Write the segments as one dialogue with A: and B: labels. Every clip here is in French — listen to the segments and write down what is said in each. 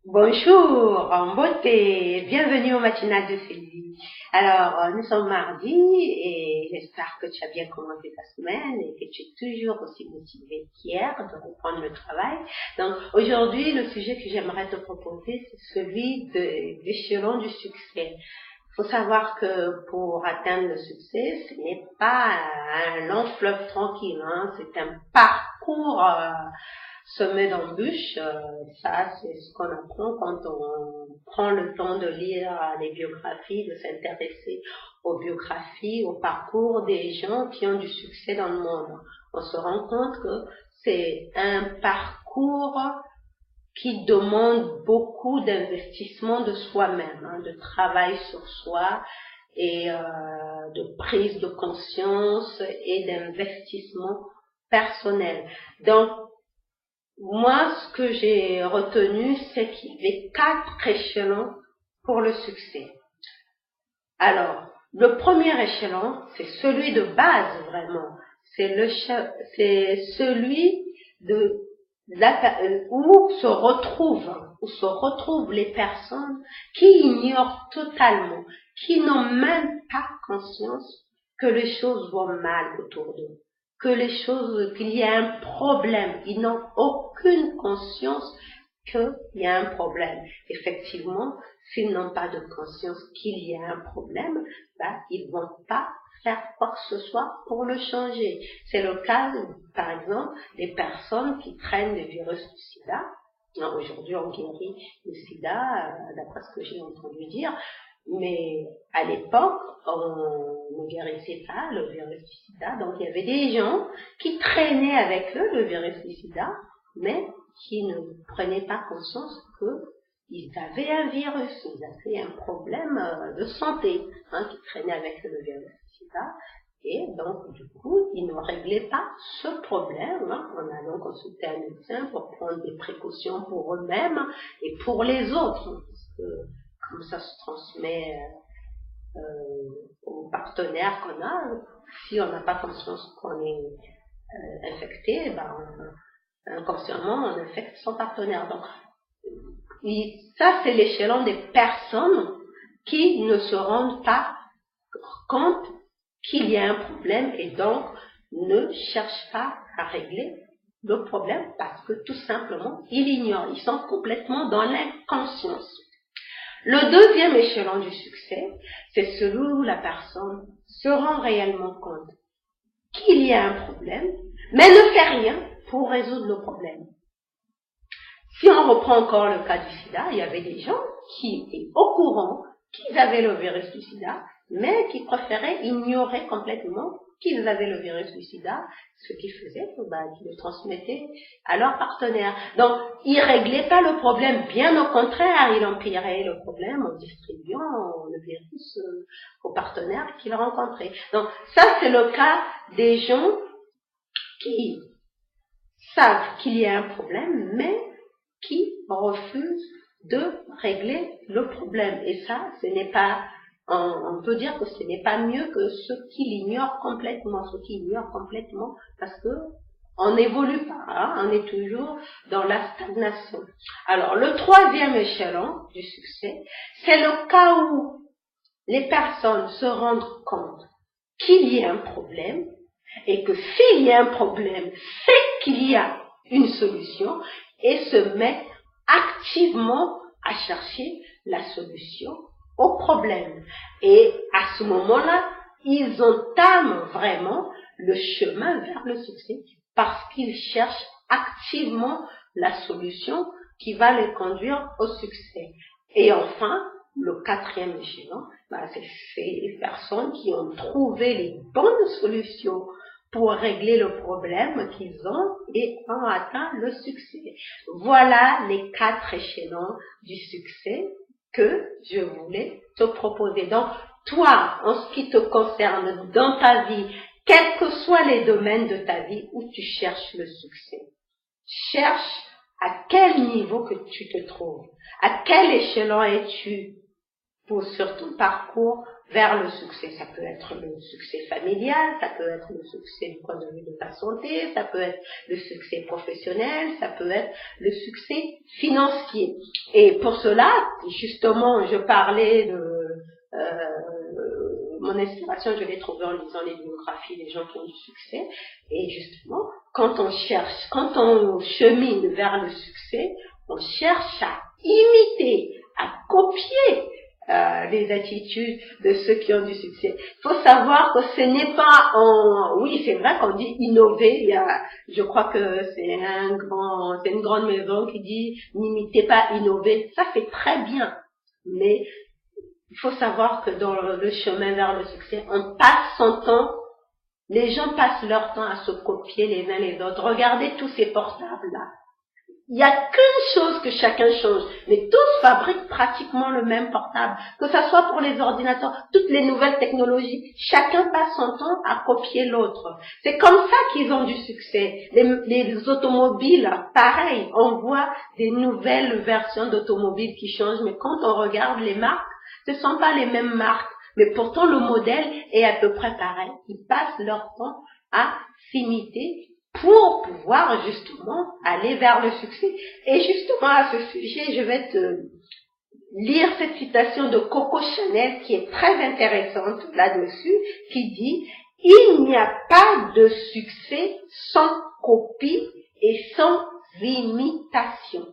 A: Bonjour, en beauté, bienvenue au matinal de Sylvie. Alors, nous sommes mardi et j'espère que tu as bien commencé ta semaine et que tu es toujours aussi motivé qu'hier de reprendre le travail. Donc, aujourd'hui, le sujet que j'aimerais te proposer, c'est celui de l'échelon du succès. Il faut savoir que pour atteindre le succès, ce n'est pas un long fleuve tranquille, hein, c'est un parcours semé d'embûches. Ça, c'est ce qu'on apprend quand on prend le temps de lire les biographies, de s'intéresser aux biographies, au parcours des gens qui ont du succès dans le monde. On se rend compte que c'est un parcours qui demande beaucoup d'investissement de soi-même, hein, de travail sur soi et de prise de conscience et d'investissement personnel. Donc, moi, ce que j'ai retenu, c'est qu'il y avait 4 échelons pour le succès. Alors, le premier échelon, c'est celui de base, vraiment. C'est celui où se retrouvent les personnes qui ignorent totalement, qui n'ont même pas conscience que les choses vont mal autour d'eux, qu'il y a un problème. Ils n'ont aucune conscience qu'il y a un problème. Effectivement, s'ils n'ont pas de conscience qu'il y a un problème, ils vont pas faire quoi que ce soit pour le changer. C'est le cas, par exemple, des personnes qui traînent le virus du sida. Aujourd'hui, on guérit le sida, d'après ce que j'ai entendu dire, mais à l'époque, on ne guérissait pas le virus du sida. Donc, il y avait des gens qui traînaient avec eux le virus du sida, mais qui ne prenaient pas conscience qu'ils avaient un virus, ils avaient un problème de santé, qui traînait avec le virus du sida. Et donc, du coup, ils ne réglaient pas ce problème en allant consulter un médecin pour prendre des précautions pour eux-mêmes et pour les autres, parce que comme ça se transmet aux partenaires qu'on a. Si on n'a pas conscience qu'on est infecté, inconsciemment, on infecte son partenaire. Donc, ça, c'est l'échelon des personnes qui ne se rendent pas compte qu'il y a un problème et donc ne cherchent pas à régler le problème parce que tout simplement, ils ignorent. Ils sont complètement dans l'inconscience. Le deuxième échelon du succès, c'est celui où la personne se rend réellement compte qu'il y a un problème, mais ne fait rien pour résoudre le problème. Si on reprend encore le cas du sida, il y avait des gens qui étaient au courant qu'ils avaient le virus du sida, mais qui préféraient ignorer complètement qu'ils avaient le virus du sida, ce qui faisait qu'ils le transmettaient à leur partenaire. Donc, ils réglaient pas le problème, bien au contraire, ils empiraient le problème en distribuant le virus aux partenaires qu'ils rencontraient. Donc, ça, c'est le cas des gens qui savent qu'il y a un problème, mais qui refusent de régler le problème. Et ça, ce n'est pas, on peut dire que ce n'est pas mieux que ceux qui l'ignorent complètement, parce que on n'évolue pas, on est toujours dans la stagnation. Alors, le troisième échelon du succès, c'est le cas où les personnes se rendent compte qu'il y a un problème, et que s'il y a un problème, c'est qu'il y a une solution, et se mettent activement à chercher la solution au problème. Et à ce moment-là, ils entament vraiment le chemin vers le succès parce qu'ils cherchent activement la solution qui va les conduire au succès. Et enfin, le quatrième échelon, c'est ces personnes qui ont trouvé les bonnes solutions pour régler le problème qu'ils ont et ont atteint le succès. Voilà les 4 échelons du succès que je voulais te proposer. Donc, toi, en ce qui te concerne dans ta vie, quels que soient les domaines de ta vie où tu cherches le succès, cherche à quel niveau que tu te trouves, à quel échelon es-tu sur ton parcours vers le succès. Ça peut être le succès familial, ça peut être le succès du point de vue de ta santé, ça peut être le succès professionnel, ça peut être le succès financier. Et pour cela, justement, je parlais de mon inspiration, je l'ai trouvée en lisant les biographies des gens qui ont du succès. Et justement, quand on chemine vers le succès, on cherche à imiter, à copier les attitudes de ceux qui ont du succès. Il faut savoir que ce n'est pas oui, c'est vrai qu'on dit innover. Je crois que c'est une grande maison qui dit n'imitez pas, innover. Ça fait très bien. Mais il faut savoir que dans le chemin vers le succès, on passe son temps, les gens passent leur temps à se copier les uns les autres. Regardez tous ces portables-là. Il n'y a qu'une chose que chacun change, mais tous fabriquent pratiquement le même portable. Que ça soit pour les ordinateurs, toutes les nouvelles technologies, chacun passe son temps à copier l'autre. C'est comme ça qu'ils ont du succès. Les automobiles, pareil, on voit des nouvelles versions d'automobiles qui changent, mais quand on regarde les marques, ce ne sont pas les mêmes marques, mais pourtant le modèle est à peu près pareil. Ils passent leur temps à s'imiter pour pouvoir justement aller vers le succès. Et justement à ce sujet, je vais te lire cette citation de Coco Chanel qui est très intéressante là-dessus, qui dit « Il n'y a pas de succès sans copie et sans imitation ».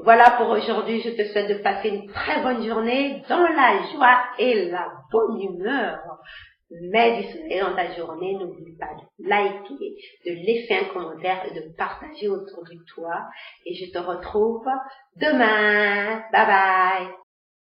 A: Voilà pour aujourd'hui, je te souhaite de passer une très bonne journée dans la joie et la bonne humeur. Mets du soleil dans ta journée, n'oublie pas de liker, de laisser un commentaire et de partager autour de toi. Et je te retrouve demain. Bye bye.